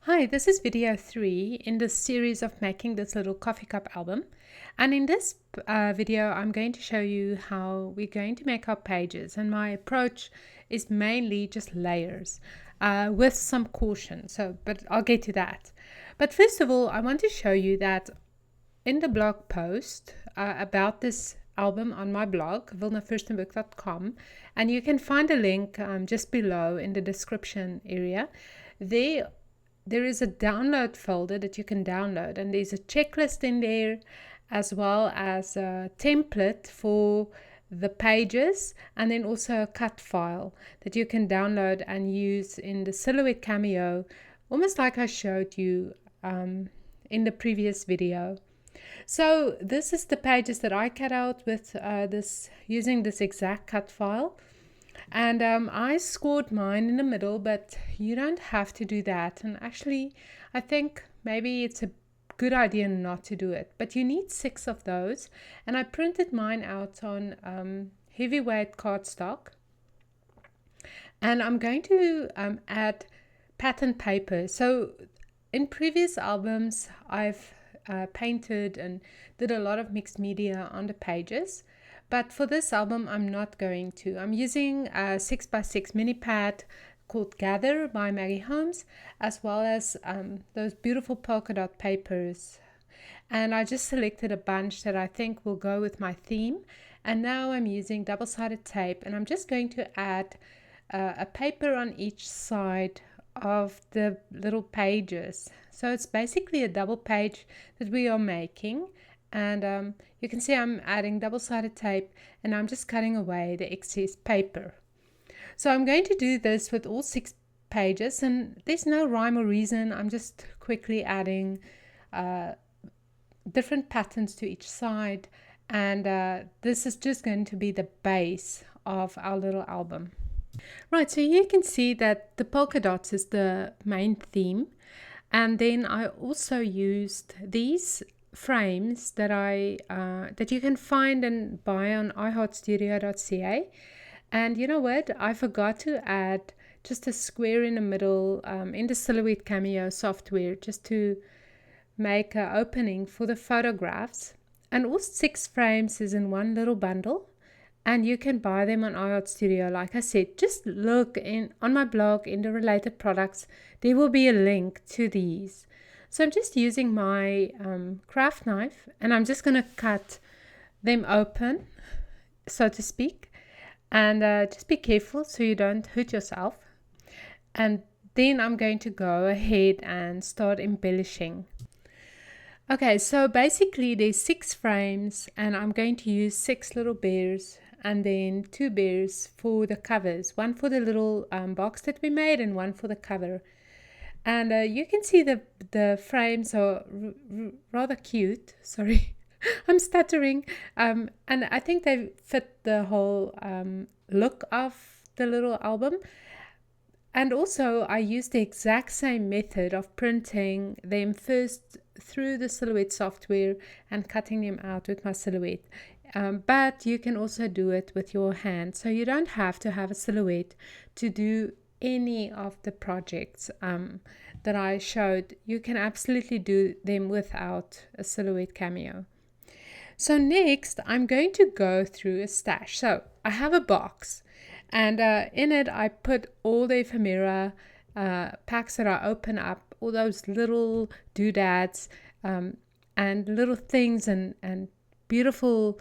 Hi, this is video 3 in this series of making this little coffee cup album. And in this video, I'm going to show you how we're going to make our pages. And my approach is mainly just layers with some caution. But I'll get to that. But first of all, I want to show you that in the blog post about this album on my blog, wilna.furstenberg.com, and you can find a link just below in the description area. There is a download folder that you can download, and there's a checklist in there as well as a template for the pages, and then also a cut file that you can download and use in the Silhouette Cameo, almost like I showed you in the previous video. So this is the pages that I cut out with using this exact cut file. And I scored mine in the middle, but you don't have to do that. And actually, I think maybe it's a good idea not to do it. But you need 6 of those. And I printed mine out on heavyweight cardstock. And I'm going to add pattern paper. So in previous albums, I've painted and did a lot of mixed media on the pages. But for this album, I'm not going to. I'm using a 6x6 mini pad called Gather by Maggie Holmes, as well as those beautiful polka dot papers. And I just selected a bunch that I think will go with my theme. And now I'm using double-sided tape, and I'm just going to add a paper on each side of the little pages. So it's basically a double page that we are making. And you can see I'm adding double-sided tape, and I'm just cutting away the excess paper. So I'm going to do this with all 6 pages, and there's no rhyme or reason. I'm just quickly adding different patterns to each side, and this is just going to be the base of our little album. Right, so you can see that the polka dots is the main theme, and then I also used these frames that that you can find and buy on iheartstudio.ca. And you know what, I forgot to add just a square in the middle in the Silhouette Cameo software, just to make an opening for the photographs. And all 6 frames is in one little bundle, and you can buy them on iHeartStudio. Like I said, just look on my blog in the related products. There will be a link to these. So I'm just using my craft knife, and I'm just going to cut them open, so to speak. And just be careful so you don't hurt yourself. And then I'm going to go ahead and start embellishing. Okay, so basically there's 6 frames, and I'm going to use 6 little bears, and then 2 bears for the covers. One for the little box that we made, and one for the cover. And you can see the frames are rather cute. Sorry, I'm stuttering. And I think they fit the whole look of the little album. And also, I used the exact same method of printing them first through the Silhouette software and cutting them out with my Silhouette. But you can also do it with your hand. So you don't have to have a Silhouette to do any of the projects that I showed. You can absolutely do them without a Silhouette Cameo. So next, I'm going to go through a stash. So I have a box, and in it I put all the ephemera packs that I open up, all those little doodads and little things and beautiful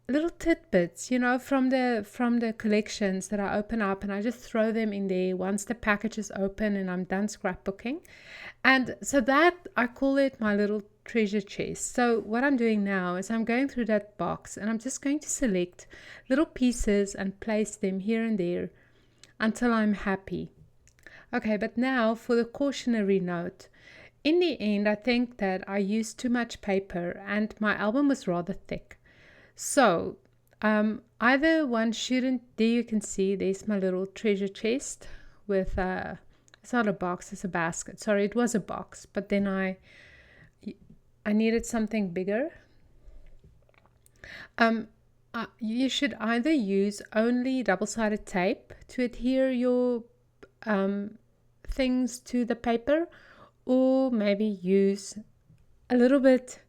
little tidbits, from the collections that I open up, and I just throw them in there once the package is open and I'm done scrapbooking. And so that, I call it my little treasure chest. So what I'm doing now is I'm going through that box, and I'm just going to select little pieces and place them here and there until I'm happy. Okay, but now for the cautionary note. In the end, I think that I used too much paper, and my album was rather thick. So either one shouldn't. There you can see there's my little treasure chest with it's not a box, it's a basket. Sorry, it was a box, but then I needed something bigger. You should either use only double-sided tape to adhere your things to the paper, or maybe use a little bit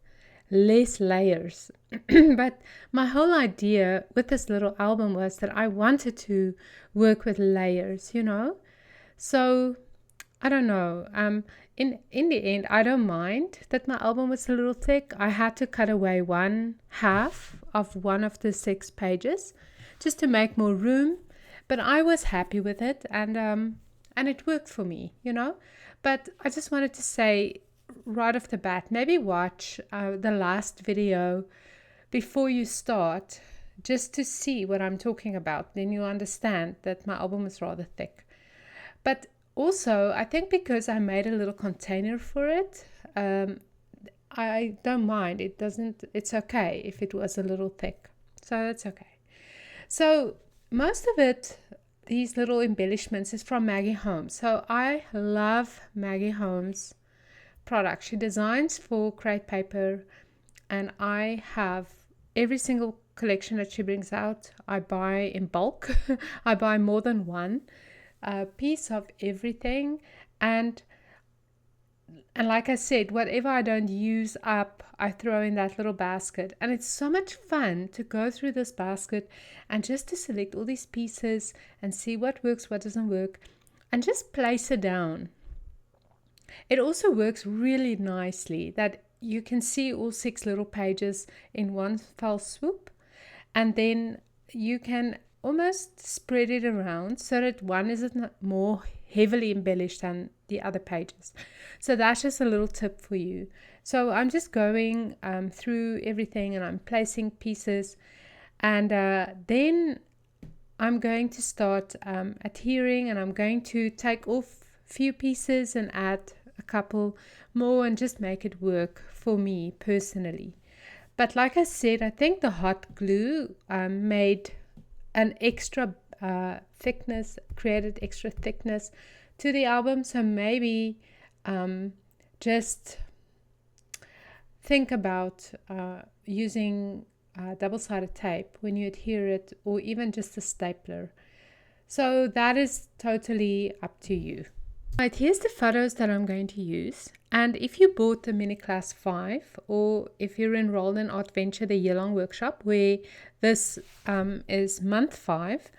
less layers. But my whole idea with this little album was that I wanted to work with layers, So I don't know. In the end, I don't mind that my album was a little thick. I had to cut away 1/2 of one of the 6 pages just to make more room, but I was happy with it, and it worked for me, But I just wanted to say right off the bat, maybe watch the last video before you start, just to see what I'm talking about. Then you understand that my album is rather thick. But also, I think because I made a little container for it, I don't mind. It's okay if it was a little thick. So that's okay. So most of it, these little embellishments, is from Maggie Holmes. So I love Maggie Holmes' products. She designs for crepe paper, and I have every single collection that she brings out. I buy in bulk. I buy more than one piece of everything, and like I said, whatever I don't use up, I throw in that little basket. And it's so much fun to go through this basket and just to select all these pieces and see what works, what doesn't work, and just place it down. It also works really nicely that you can see all 6 little pages in one fell swoop, and then you can almost spread it around so that one is more heavily embellished than the other pages. So that's just a little tip for you. So I'm just going through everything, and I'm placing pieces, and then I'm going to start adhering, and I'm going to take off a few pieces and add a couple more and just make it work for me personally. But like I said, I think the hot glue made an extra thickness, created extra thickness to the album. So maybe just think about using double-sided tape when you adhere it, or even just a stapler. So that is totally up to you. Right, here's the photos that I'm going to use. And if you bought the Mini Class 5, or if you're enrolled in Art Venture, the year-long workshop, where this is month 5,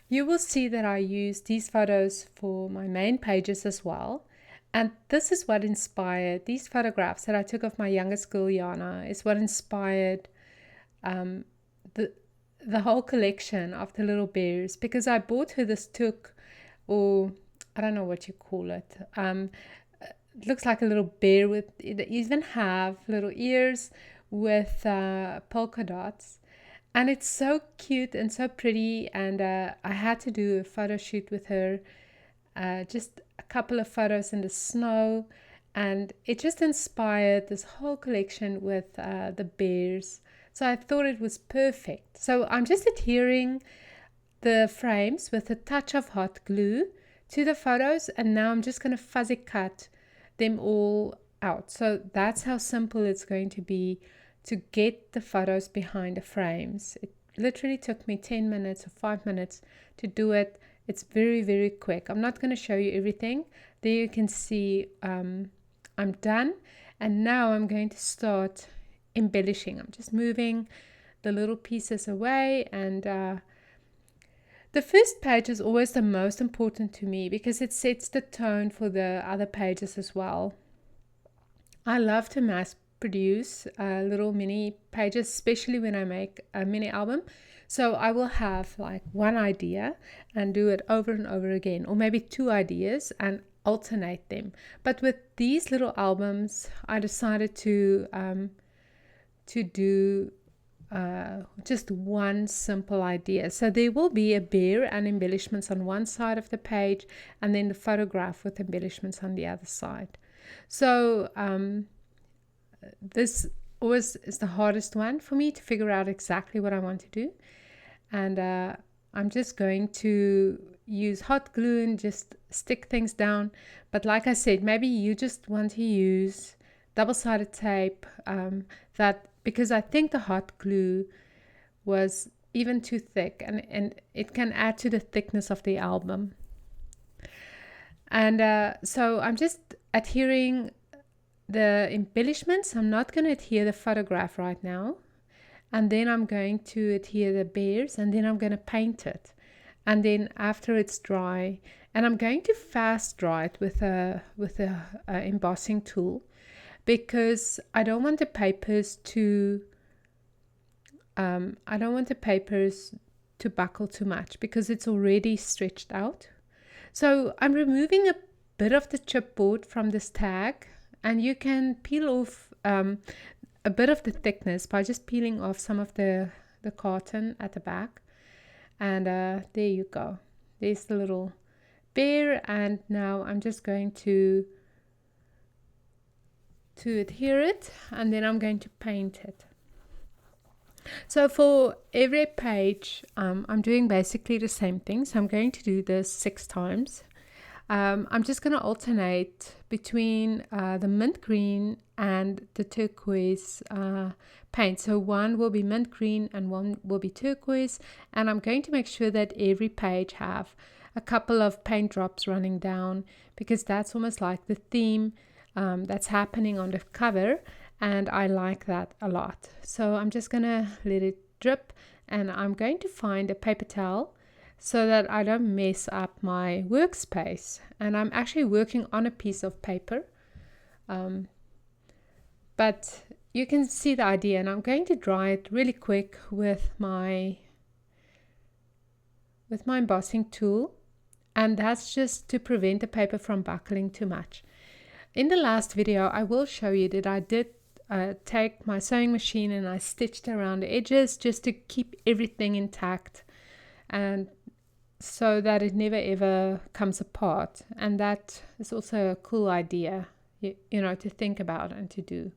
you will see that I use these photos for my main pages as well. And this is what inspired, these photographs that I took of my youngest girl, Yana, is what inspired the whole collection of the little bears, because I bought her this toque, or I don't know what you call it. It looks like a little bear with, it even have little ears with polka dots. And it's so cute and so pretty. And I had to do a photo shoot with her, just a couple of photos in the snow. And it just inspired this whole collection with the bears. So I thought it was perfect. So I'm just adhering the frames with a touch of hot glue to the photos, and now I'm just going to fuzzy cut them all out. So that's how simple it's going to be to get the photos behind the frames. It literally took me 10 minutes or 5 minutes to do it. It's very, very quick. I'm not going to show you everything. There you can see I'm done, and now I'm going to start embellishing. I'm just moving the little pieces away, and the first page is always the most important to me because it sets the tone for the other pages as well. I love to mass produce little mini pages, especially when I make a mini album. So I will have like one idea and do it over and over again, or maybe 2 ideas and alternate them. But with these little albums, I decided to do just one simple idea. So there will be a bear and embellishments on one side of the page, and then the photograph with embellishments on the other side. So this always is the hardest one for me to figure out exactly what I want to do. And I'm just going to use hot glue and just stick things down. But like I said, maybe you just want to use double-sided tape, that because I think the hot glue was even too thick, and it can add to the thickness of the album. And so I'm just adhering the embellishments. I'm not going to adhere the photograph right now. And then I'm going to adhere the bears, and then I'm going to paint it. And then after it's dry, and I'm going to fast dry it with a embossing tool, because I don't want the papers to buckle too much, because it's already stretched out. So I'm removing a bit of the chipboard from this tag, and you can peel off a bit of the thickness by just peeling off some of the carton at the back. And there you go. There's the little bear, and now I'm just going to adhere it, and then I'm going to paint it. So for every page, I'm doing basically the same thing. So I'm going to do this 6 times. I'm just going to alternate between the mint green and the turquoise paint. So one will be mint green and one will be turquoise. And I'm going to make sure that every page have a couple of paint drops running down, because that's almost like the theme that's happening on the cover. And I like that a lot. So I'm just going to let it drip, and I'm going to find a paper towel so that I don't mess up my workspace. And I'm actually working on a piece of paper. But you can see the idea, and I'm going to dry it really quick with my embossing tool. And that's just to prevent the paper from buckling too much. In the last video, I will show you that I did take my sewing machine and I stitched around the edges just to keep everything intact, and so that it never ever comes apart. And that is also a cool idea, you know, to think about and to do.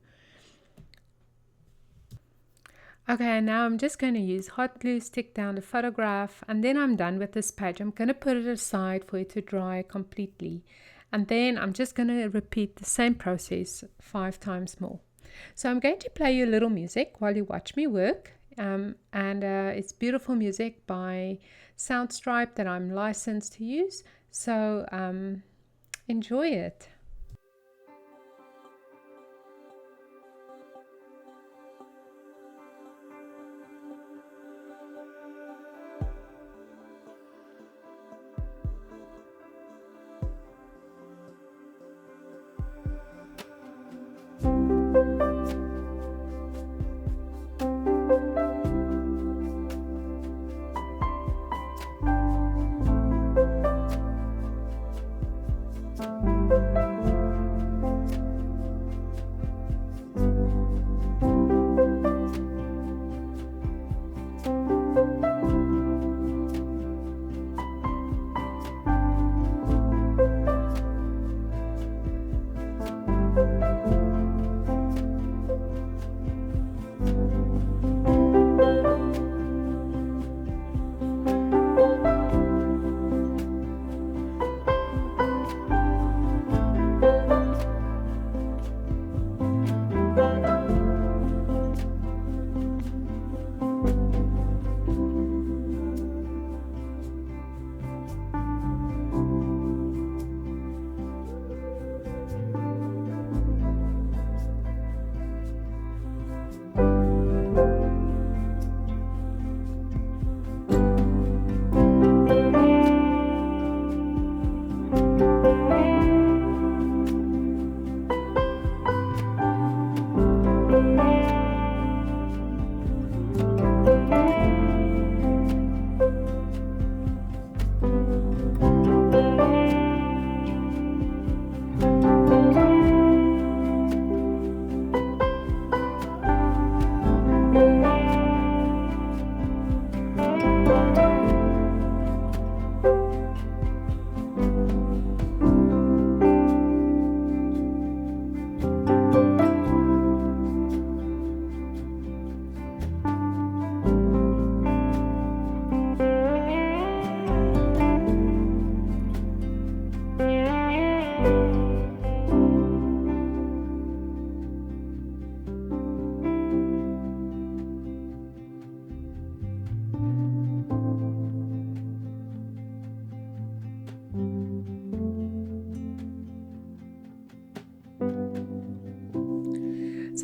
Okay, now I'm just going to use hot glue, stick down the photograph, and then I'm done with this page. I'm going to put it aside for it to dry completely. And then I'm just going to repeat the same process 5 times more. So I'm going to play you a little music while you watch me work. It's beautiful music by Soundstripe that I'm licensed to use. So enjoy it.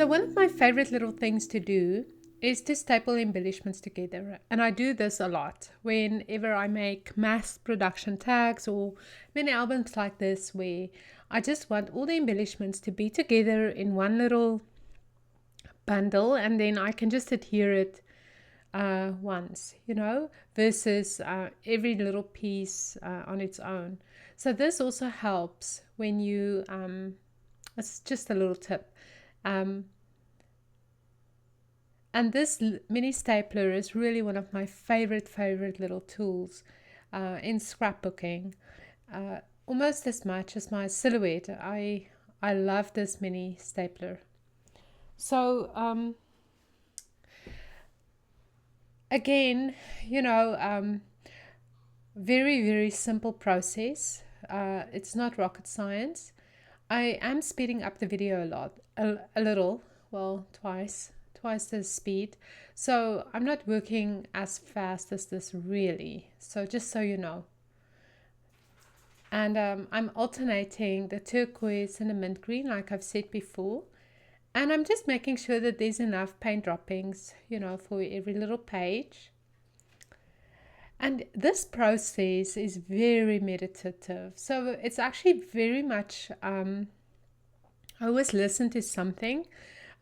So one of my favorite little things to do is to staple embellishments together. And I do this a lot whenever I make mass production tags or mini albums like this, where I just want all the embellishments to be together in one little bundle, and then I can just adhere it once, versus every little piece on its own. So this also helps when you, it's just a little tip. And this mini stapler is really one of my favorite little tools in scrapbooking, almost as much as my silhouette. I love this mini stapler. So again, very simple process. It's not rocket science. I am speeding up the video a little, well, twice the speed. So I'm not working as fast as this really. So just so you know. And I'm alternating the turquoise and the mint green like I've said before. And I'm just making sure that there's enough paint droppings, for every little page. And this process is very meditative. So it's actually very much, I always listen to something.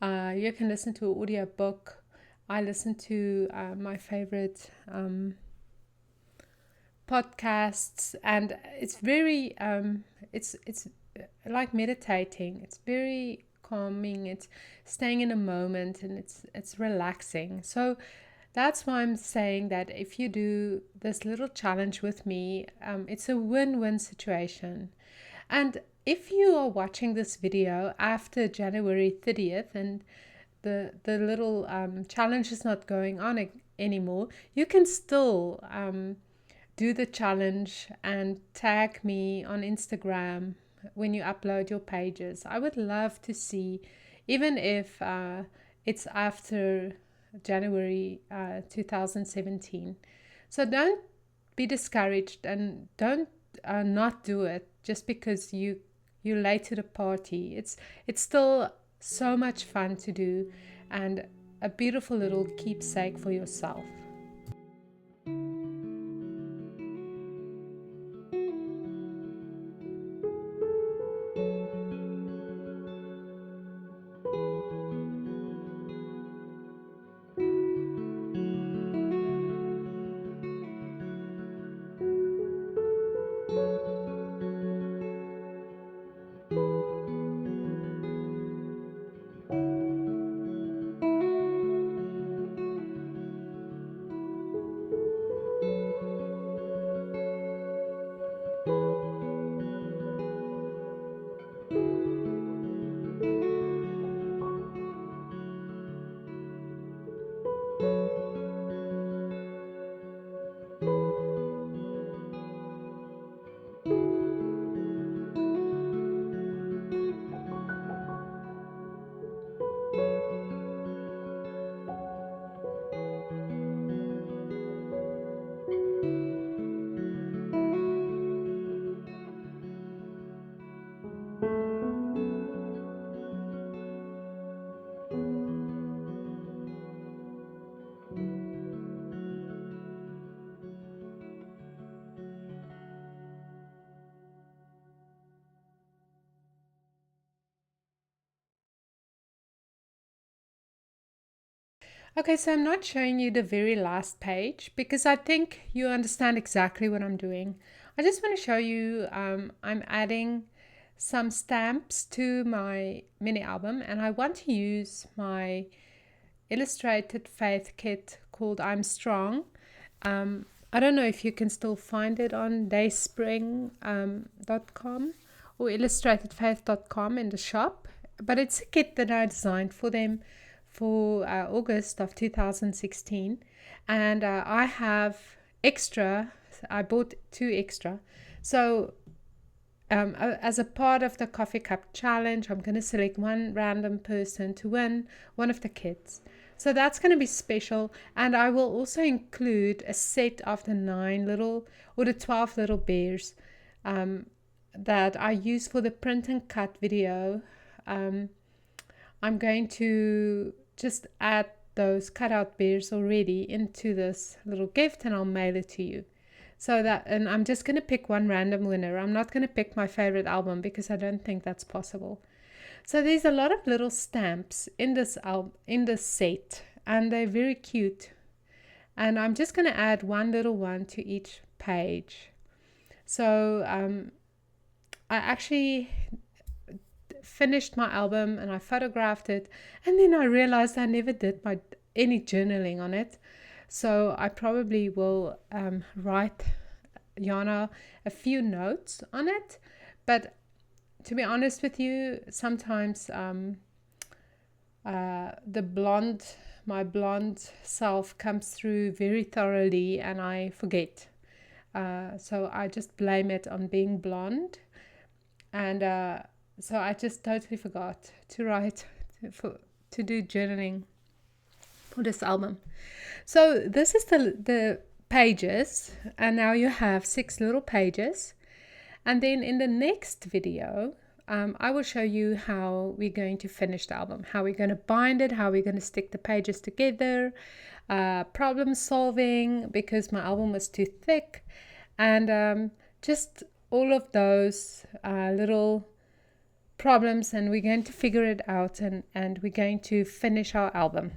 You can listen to an audio book. I listen to my favorite podcasts, and it's very, it's like meditating. It's very calming. It's staying in a moment, and it's relaxing. So that's why I'm saying that if you do this little challenge with me, it's a win-win situation. And if you are watching this video after January 30th and the little challenge is not going on anymore, you can still do the challenge and tag me on Instagram when you upload your pages. I would love to see, even if it's after January 2017. So don't be discouraged, and don't not do it just because you're late to the party. It's still so much fun to do, and a beautiful little keepsake for yourself. Okay, so I'm not showing you the very last page because I think you understand exactly what I'm doing. I just want to show you I'm adding some stamps to my mini album, and I want to use my illustrated faith kit called I'm Strong. I don't know if you can still find it on dayspring.com or illustratedfaith.com in the shop, but it's a kit that I designed for them for August of 2016, and I have extra. I bought 2 extra. So as a part of the coffee cup challenge, I'm going to select one random person to win one of the kits. So that's going to be special, and I will also include a set of the 12 little bears that I use for the print and cut video. I'm going to just add those cutout bears already into this little gift, and I'll mail it to you. So that, and I'm just going to pick one random winner. I'm not going to pick my favorite album because I don't think that's possible. So there's a lot of little stamps in this set, and they're very cute. And I'm just going to add one little one to each page. So I actually finished my album and I photographed it, and then I realized I never did any journaling on it. So I probably will write Jana a few notes on it. But to be honest with you, sometimes my blonde self comes through very thoroughly and I forget. So I just blame it on being blonde. And so I just totally forgot to write, to do journaling for this album. So this is the pages, and now you have 6 little pages. And then in the next video, I will show you how we're going to finish the album, how we're going to bind it, how we're going to stick the pages together, problem solving because my album was too thick, and just all of those little problems, and we're going to figure it out, and we're going to finish our album.